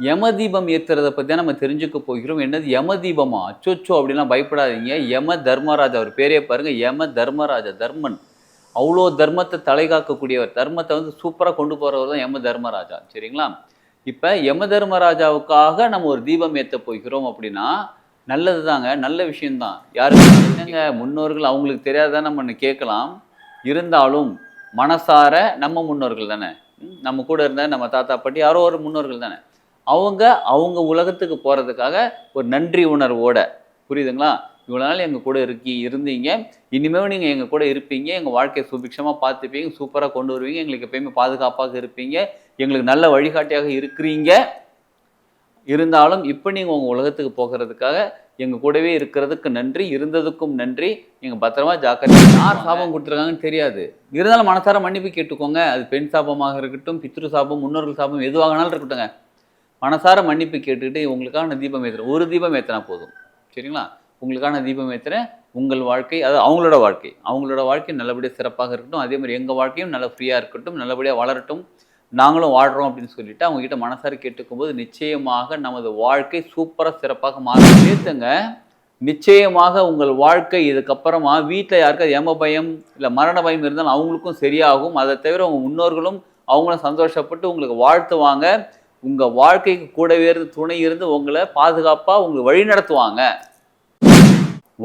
யம தீபம் ஏத்துறத பத்தி தான் நம்ம தெரிஞ்சுக்க போகிறோம். என்னது யம தீபமா? அச்சச்சோ! அப்படிலாம் பயப்படாதீங்க. யம தர்மராஜா அவர் பேரே பாருங்க. யம தர்மராஜா தர்மன். அவ்வளோ தர்மத்த தலைகாக்கக்கூடியவர். தர்மத்த வந்து சூப்பரா கொண்டு போறவர் தான் யம தர்மராஜா. சரிங்களா? இப்ப யம தர்மராஜாவுக்காக நம்ம ஒரு தீபம் ஏத்தப் போகிறோம் அப்படின்னா, நல்லது தாங்க. நல்ல விஷயம் தான். யாருக்கு என்னங்க முன்னோர்கள் அவங்களுக்கு தெரியாதா நம்ம கேட்கலாம். இருந்தாலும் மனசார நம்ம முன்னோர்கள் தானே. நம்ம கூட இருந்த நம்ம தாத்தா, பாட்டி யாரோ ஒரு முன்னோர்கள் தானே. அவங்க அவங்க உலகத்துக்கு போறதுக்காக ஒரு நன்றி உணர்வோட, புரியுதுங்களா? இவ்வளோ நாள் எங்க கூட இருந்தீங்க. இனிமேலும் நீங்க எங்க கூட இருப்பீங்க. எங்க வாழ்க்கைய சுபிக்ஷமா பார்த்துப்பீங்க. சூப்பரா கொண்டு வருவீங்க. எங்களுக்கு எப்பயுமே பாதுகாப்பாக இருப்பீங்க. எங்களுக்கு நல்ல வழிகாட்டியாக இருக்கிறீங்க. இருந்தாலும் இப்ப நீங்க உங்க உலகத்துக்கு போகிறதுக்காக எங்க கூடவே இருக்கிறதுக்கு நன்றி. இருந்ததுக்கும் நன்றி. நீங்க பத்திரமா ஜாக்கிரதையா யார் சாபம் குடுத்துருக்காங்கன்னு தெரியாது. இருந்தாலும் மனசார மன்னிப்பு கேட்டுக்கோங்க. அது பெண் சாபமாக இருக்கட்டும், பித்ரு சாபம், முன்னோர்கள் சாபம் எதுவாகனாலும் இருக்கட்டுங்க. மனசார மன்னிப்பு கேட்டுட்டு உங்களுக்கான தீபம் ஏத்துறேன். ஒரு தீபம் ஏத்துனா போதும். சரிங்களா? உங்களுக்கான தீபம் ஏத்துறேன். உங்கள் வாழ்க்கை அதாவது அவங்களோட வாழ்க்கை. அவங்களோட வாழ்க்கை நல்லபடியா சிறப்பாக இருக்கட்டும். அதே மாரி எங்க வாழ்க்கையும் நல்லா ஃப்ரீயா இருக்கட்டும். நல்லபடியா வளரட்டும். நாங்களும் வாழ்றோம் அப்படின்னு சொல்லிட்டு அவங்க கிட்ட மனசார கேட்டுக்கும்போது நிச்சயமாக நமது வாழ்க்கை சூப்பரா சிறப்பாக மாறும். ஏத்துங்க. நிச்சயமாக உங்கள் வாழ்க்கை இதுக்கப்புறமா வீட்ல யாருக்காவது யம பயம், இல்ல மரண பயம் இருந்தாலும் அவங்களுக்கும் சரியாகும். அதை தவிர உங்க முன்னோர்களும் அவங்களும் சந்தோஷப்பட்டு உங்களுக்கு வாழ்த்துவாங்க. உங்க வாழ்க்கைக்கு கூடவே இருந்து துணை இருந்து உங்களை பாதுகாப்பா உங்களை வழி நடத்துவாங்க.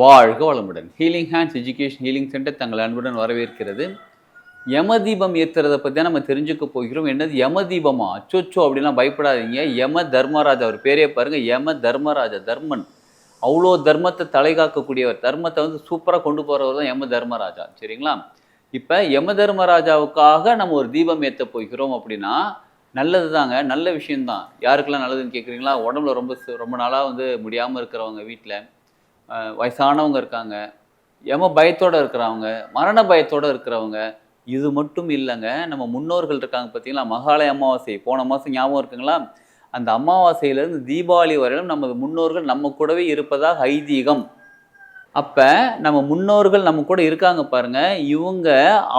வாழ்க வளமுடன். Healing hands education healing centre தங்களை அன்புடன் வரவேற்கிறது. யம தீபம் ஏத்துறத பத்தி தான் நம்ம தெரிஞ்சுக்க போகிறோம். என்னது யம தீபமா? அச்சச்சோ! அப்படிலாம் பயப்படாதீங்க. யம தர்மராஜா அவர் பேரே பாருங்க. யம தர்மராஜா தர்மன். அவ்வளோ தர்மத்தை தலைகாக்கக்கூடியவர். தர்மத்தை வந்து சூப்பரா கொண்டு போறவர் தான் யம தர்மராஜா. சரிங்களா? இப்ப யம தர்மராஜாவுக்காக நம்ம ஒரு தீபம் ஏத்த போகிறோம் அப்படின்னா, நல்லது தாங்க. நல்ல விஷயம் தான். யாருக்கெல்லாம் நல்லதுன்னு கேட்குறீங்களா? உடம்புல ரொம்ப நாளா வந்து முடியாம இருக்கிறவங்க வீட்ல, வயசானவங்க இருக்காங்க. யம பயத்தோட இருக்கிறவங்க, மரண பயத்தோட இருக்கிறவங்க. இது மட்டும் இல்லங்க. நம்ம முன்னோர்கள் இருக்காங்க பார்த்தீங்களா? மகாலய அமாவாசை போன மாசம் ஞாபகம் இருக்குங்களா? அந்த அமாவாசையிலிருந்து தீபாவளி வரையிலும் நமது முன்னோர்கள் நம்ம கூடவே இருப்பதாக ஐதீகம். அப்ப நம்ம முன்னோர்கள் நம்ம கூட இருக்காங்க பாருங்க. இவங்க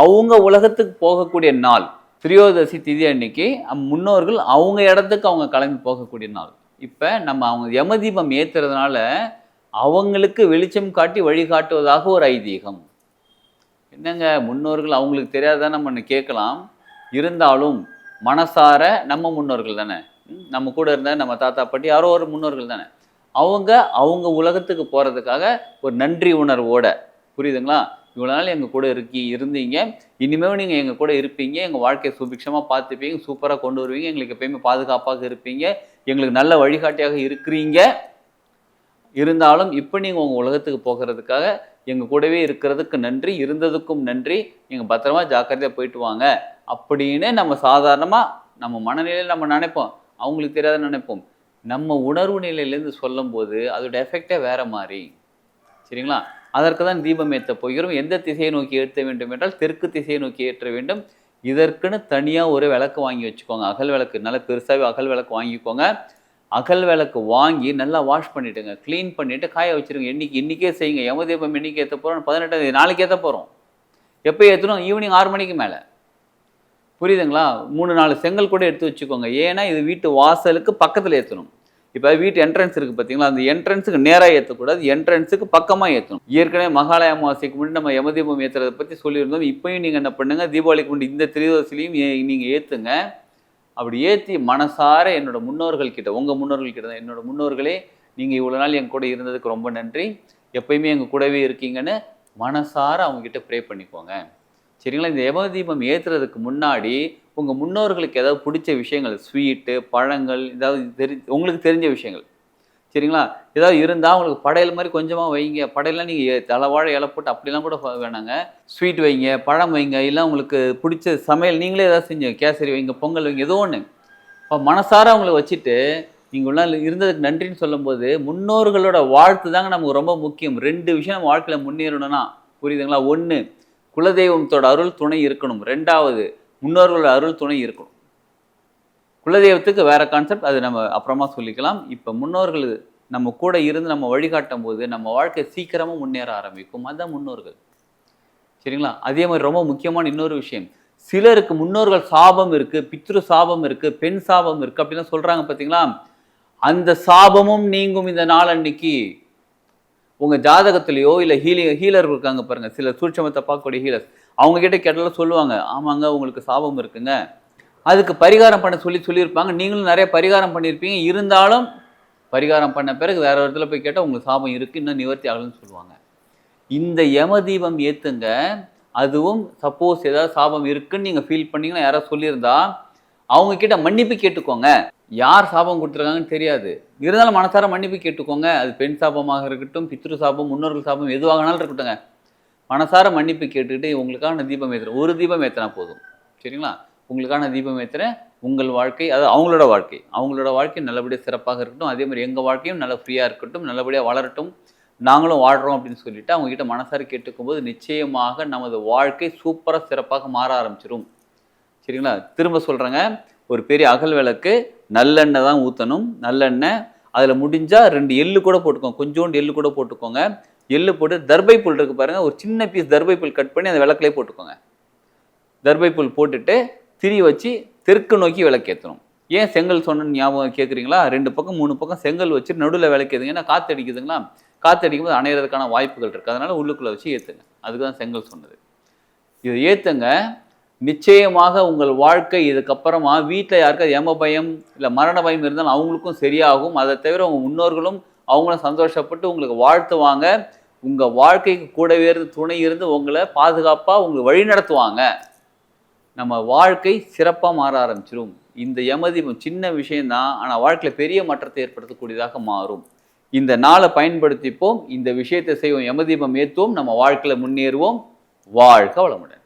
அவங்க உலகத்துக்கு போகக்கூடிய நாள். திரியோதசி திதி அன்னைக்கு முன்னோர்கள் அவங்க இடத்துக்கு அவங்க கிளம்பி போகக்கூடிய நாள். இப்ப நம்ம அவங்க யமதீபம் ஏத்துறதுனால அவங்களுக்கு வெளிச்சம் காட்டி வழிகாட்டுவதாக ஒரு ஐதீகம். என்னங்க முன்னோர்கள் அவங்களுக்கு தெரியாதா நம்ம கேட்கலாம். இருந்தாலும் மனசார நம்ம முன்னோர்கள் தானே. நம்ம கூட இருந்த நம்ம தாத்தா, பாட்டி யாரோ ஒரு முன்னோர்கள் தானே. அவங்க அவங்க உலகத்துக்கு போறதுக்காக ஒரு நன்றி உணர்வோட, புரியுதுங்களா? இவ்வளோ நாள் எங்க கூட இருந்தீங்க. இனிமேலும் நீங்க எங்க கூட இருப்பீங்க. எங்க வாழ்க்கைய சுபிக்ஷமா பார்த்துப்பீங்க. சூப்பரா கொண்டு வருவீங்க. எங்களுக்கு எப்பயுமே பாதுகாப்பாக இருப்பீங்க. எங்களுக்கு நல்ல வழிகாட்டியாக இருக்கிறீங்க. இருந்தாலும் இப்ப நீங்க உங்க உலகத்துக்கு போகிறதுக்காக எங்க கூடவே இருக்கிறதுக்கு நன்றி. இருந்ததுக்கும் நன்றி. நீங்க பத்திரமா ஜாக்கிரதையா போயிட்டு வாங்க. அப்படின்னு நம்ம சாதாரணமா நம்ம மனநிலையில நம்ம நினைப்போம். அவங்களுக்கு தெரியாதுன்னு நினைப்போம். நம்ம உணர்வு நிலையிலேருந்து சொல்லும்போது அதோட எஃபெக்டே வேற மாதிரி. சரிங்களா? அதற்கு தான் தீபம் ஏற்ற போகிறோம். எந்த திசையை நோக்கி ஏற்ற வேண்டும் என்றால் தெற்கு திசையை நோக்கி ஏற்ற வேண்டும். இதற்குன்னு தனியா ஒரு விளக்கு வாங்கி வச்சுக்கோங்க. அகல் விளக்கு நல்லா பெருசாவே அகல் விளக்கு வாங்கிக்கோங்க. அகல் விளக்கு வாங்கி நல்லா வாஷ் பண்ணிடுங்க. க்ளீன் பண்ணிட்டு காய வச்சிருங்க. இன்னைக்கே செய்யுங்க. யம தீபம் என்னைக்கு ஏற்ற போறோம்? 18ஆம் தேதி நாளைக்கு ஏற்ற போறோம். எப்போ ஏற்றணும்? ஈவினிங் 6 மணிக்கு மேலே. புரியுதுங்களா? 3-4 செங்கல் கூட எடுத்து வச்சுக்கோங்க. ஏன்னா இது வீட்டு வாசலுக்கு பக்கத்தில் ஏற்றணும். இப்போ வீட்டு என்ட்ரன்ஸ் இருக்குது பார்த்தீங்களா? அந்த என்ட்ரன்ஸுக்கு நேராக ஏற்றக்கூடாது. என்ட்ரன்ஸுக்கு பக்கமாக ஏற்றணும். ஏற்கனவே மகாலய அமாவாசைக்கு முன்னாடி நம்ம யமதீபம் ஏற்றுறதை பற்றி சொல்லியிருந்தோம். இப்பயும் நீங்கள் என்ன பண்ணுங்கள், தீபாவளிக்கு முன்னாடி இந்த திரியோதசிலையும் நீங்கள் ஏற்றுங்க. அப்படி ஏற்றி மனசார என்னோட முன்னோர்கள் கிட்ட, உங்கள் முன்னோர்கள் கிட்ட தான், என்னோட முன்னோர்களே நீங்கள் இவ்வளோ நாள் என் கூட இருந்ததுக்கு ரொம்ப நன்றி. எப்பயுமே எங்கள் கூடவே இருக்கீங்கன்னு மனசார அவங்கக்கிட்ட ப்ரே பண்ணிக்கோங்க. சரிங்களா? இந்த யமதீபம் ஏற்றுறதுக்கு முன்னாடி உங்கள் முன்னோர்களுக்கு ஏதாவது பிடிச்ச விஷயங்கள், ஸ்வீட்டு, பழங்கள், ஏதாவது உங்களுக்கு தெரிஞ்ச விஷயங்கள், சரிங்களா? ஏதாவது இருந்தால் உங்களுக்கு படையல் மாதிரி கொஞ்சமாக வைங்க. படையெல்லாம் நீங்கள் தலைவாழை இலை போட்டு அப்படிலாம் கூட வேணாங்க. ஸ்வீட் வைங்க, பழம் வைங்க, இல்லை உங்களுக்கு பிடிச்ச சமையல் நீங்களே ஏதாவது செஞ்சு கேசரி வைங்க, பொங்கல் வைங்க, ஏதோ ஒன்று. இப்போ மனசார அவங்கள வச்சுட்டு நீங்கள் உள்ள இருந்ததுக்கு நன்றின்னு சொல்லும்போது முன்னோர்களோட வாழ்த்து தாங்க நமக்கு ரொம்ப முக்கியம். 2 விஷயம் நம்ம வாழ்க்கையில் முன்னேறணும்னா, புரியுதுங்களா? 1, குலதெய்வத்தோட அருள் துணை இருக்கணும். 2வது முன்னோர்களோட அருள் துணை இருக்கணும். குலதெய்வத்துக்கு வேற கான்செப்ட், அது நம்ம அப்புறமா சொல்லிக்கலாம். இப்போ முன்னோர்கள் நம்ம கூட இருந்து நம்ம வழிகாட்டும் போது நம்ம வாழ்க்கை சீக்கிரமாக முன்னேற ஆரம்பிக்கும். அதுதான் முன்னோர்கள். சரிங்களா? அதே மாதிரி ரொம்ப முக்கியமான இன்னொரு விஷயம், சிலருக்கு முன்னோர்கள் சாபம் இருக்கு, பித்ரு சாபம் இருக்கு, பெண் சாபம் இருக்கு அப்படின்னு சொல்றாங்க பார்த்தீங்களா? அந்த சாபமும் நீங்கும் இந்த நாள் அன்னைக்கு. உங்க ஜாதகத்திலேயோ இல்லை ஹீலர் இருக்காங்க பாருங்க, சில சூட்சமத்தை பார்க்கக்கூடிய ஹீலர்ஸ், அவங்க கிட்ட கேட்டாலும் சொல்லுவாங்க, ஆமாங்க உங்களுக்கு சாபம் இருக்குங்க, அதுக்கு பரிகாரம் பண்ண சொல்லியிருப்பாங்க. நீங்களும் நிறைய பரிகாரம் பண்ணியிருப்பீங்க. இருந்தாலும் பரிகாரம் பண்ண பிறகு வேற ஒரு இடத்துல போய் கேட்டால் உங்களுக்கு சாபம் இருக்கு, இன்னும் நிவர்த்தி ஆகலன்னு சொல்லுவாங்க. இந்த யம தீபம் ஏத்துங்க. அதுவும் சப்போஸ் ஏதாவது சாபம் இருக்குன்னு நீங்க ஃபீல் பண்ணீங்கன்னா, யாராவது சொல்லியிருந்தா அவங்க கிட்ட மன்னிப்பு கேட்டுக்கோங்க. யார் சாபம் கொடுத்துருக்காங்கன்னு தெரியாது, இருந்தாலும் மனசார மன்னிப்பு கேட்டுக்கோங்க. அது பெண் சாபமாக இருக்கட்டும், பித்ரு சாபம், முன்னோர்கள் சாபம் எதுவாகனாலும் இருக்கட்டுங்க. மனசார மன்னிப்பு கேட்டுக்கிட்டு உங்களுக்கான தீபம் ஏற்றுறேன். ஒரு தீபம் ஏற்றினா போதும், சரிங்களா? உங்களுக்கான தீபம் ஏற்றுறேன். உங்கள் வாழ்க்கை, அதாவது அவங்களோட வாழ்க்கை நல்லபடியாக சிறப்பாக இருக்கட்டும். அதே மாதிரி எங்கள் வாழ்க்கையும் நல்லா ஃப்ரீயாக இருக்கட்டும், நல்லபடியாக வளரட்டும், நாங்களும் வாழ்கிறோம் அப்படின்னு சொல்லிட்டு அவங்ககிட்ட மனசார கேட்டுக்கும்போது நிச்சயமாக நமது வாழ்க்கை சூப்பராக சிறப்பாக மாற ஆரம்பிச்சிடும், சரிங்களா? திரும்ப சொல்கிறேங்க, ஒரு பெரிய அகல் விளக்கு நல்லெண்ணெய் தான் ஊற்றணும். நல்லெண்ணெய் அதில் முடிஞ்சால் 2 எள்ளு கூட போட்டுக்கோங்க, கொஞ்சோண்டு எள்ளு கூட போட்டுக்கோங்க. எள்ளு போட்டு தர்பை புல் இருக்குது பாருங்கள், ஒரு சின்ன பீஸ் தர்பை புல் கட் பண்ணி அந்த விளக்குலேயே போட்டுக்கோங்க. தர்பை புல் போட்டுட்டு திரி வச்சு தெற்கு நோக்கி விளக்கேற்றணும். ஏன் செங்கல் சொன்னு ஞாபகம் கேட்குறீங்களா? 2 பக்கம் 3 பக்கம் செங்கல் வச்சு நடுவில் விளக்கேதுங்க. ஏன்னா காற்று அடிக்குதுங்களா, காற்று அடிக்கும்போது அணையிறதுக்கான வாய்ப்புகள் இருக்குது. அதனால் உள்ளுக்குள்ளே வச்சு ஏற்றுங்க. அதுக்கு தான் செங்கல் சொன்னது. இதை ஏற்றுங்க. நிச்சயமாக உங்கள் வாழ்க்கை இதுக்கப்புறமா வீட்டில் யாருக்காவது யம பயம் இல்லை மரண பயம் இருந்தாலும் அவங்களுக்கும் சரியாகும். அதை தவிர உங்கள் முன்னோர்களும் அவங்களும் சந்தோஷப்பட்டு உங்களுக்கு வாழ்த்துவாங்க. உங்கள் வாழ்க்கைக்கு கூடவே இருந்து துணை இருந்து உங்களை பாதுகாப்பாக உங்களுக்கு வழி நடத்துவாங்க. நம்ம வாழ்க்கை சிறப்பாக மாற ஆரம்பிச்சிடும். இந்த யமதீபம் சின்ன விஷயம்தான், ஆனால் வாழ்க்கையில் பெரிய மாற்றத்தை ஏற்படுத்தக்கூடியதாக மாறும். இந்த நாளை பயன்படுத்திப்போம், இந்த விஷயத்தை செய்வோம், யமதீபம் ஏற்றுவோம், நம்ம வாழ்க்கையில் முன்னேறுவோம். வாழ்க வளமுடன்.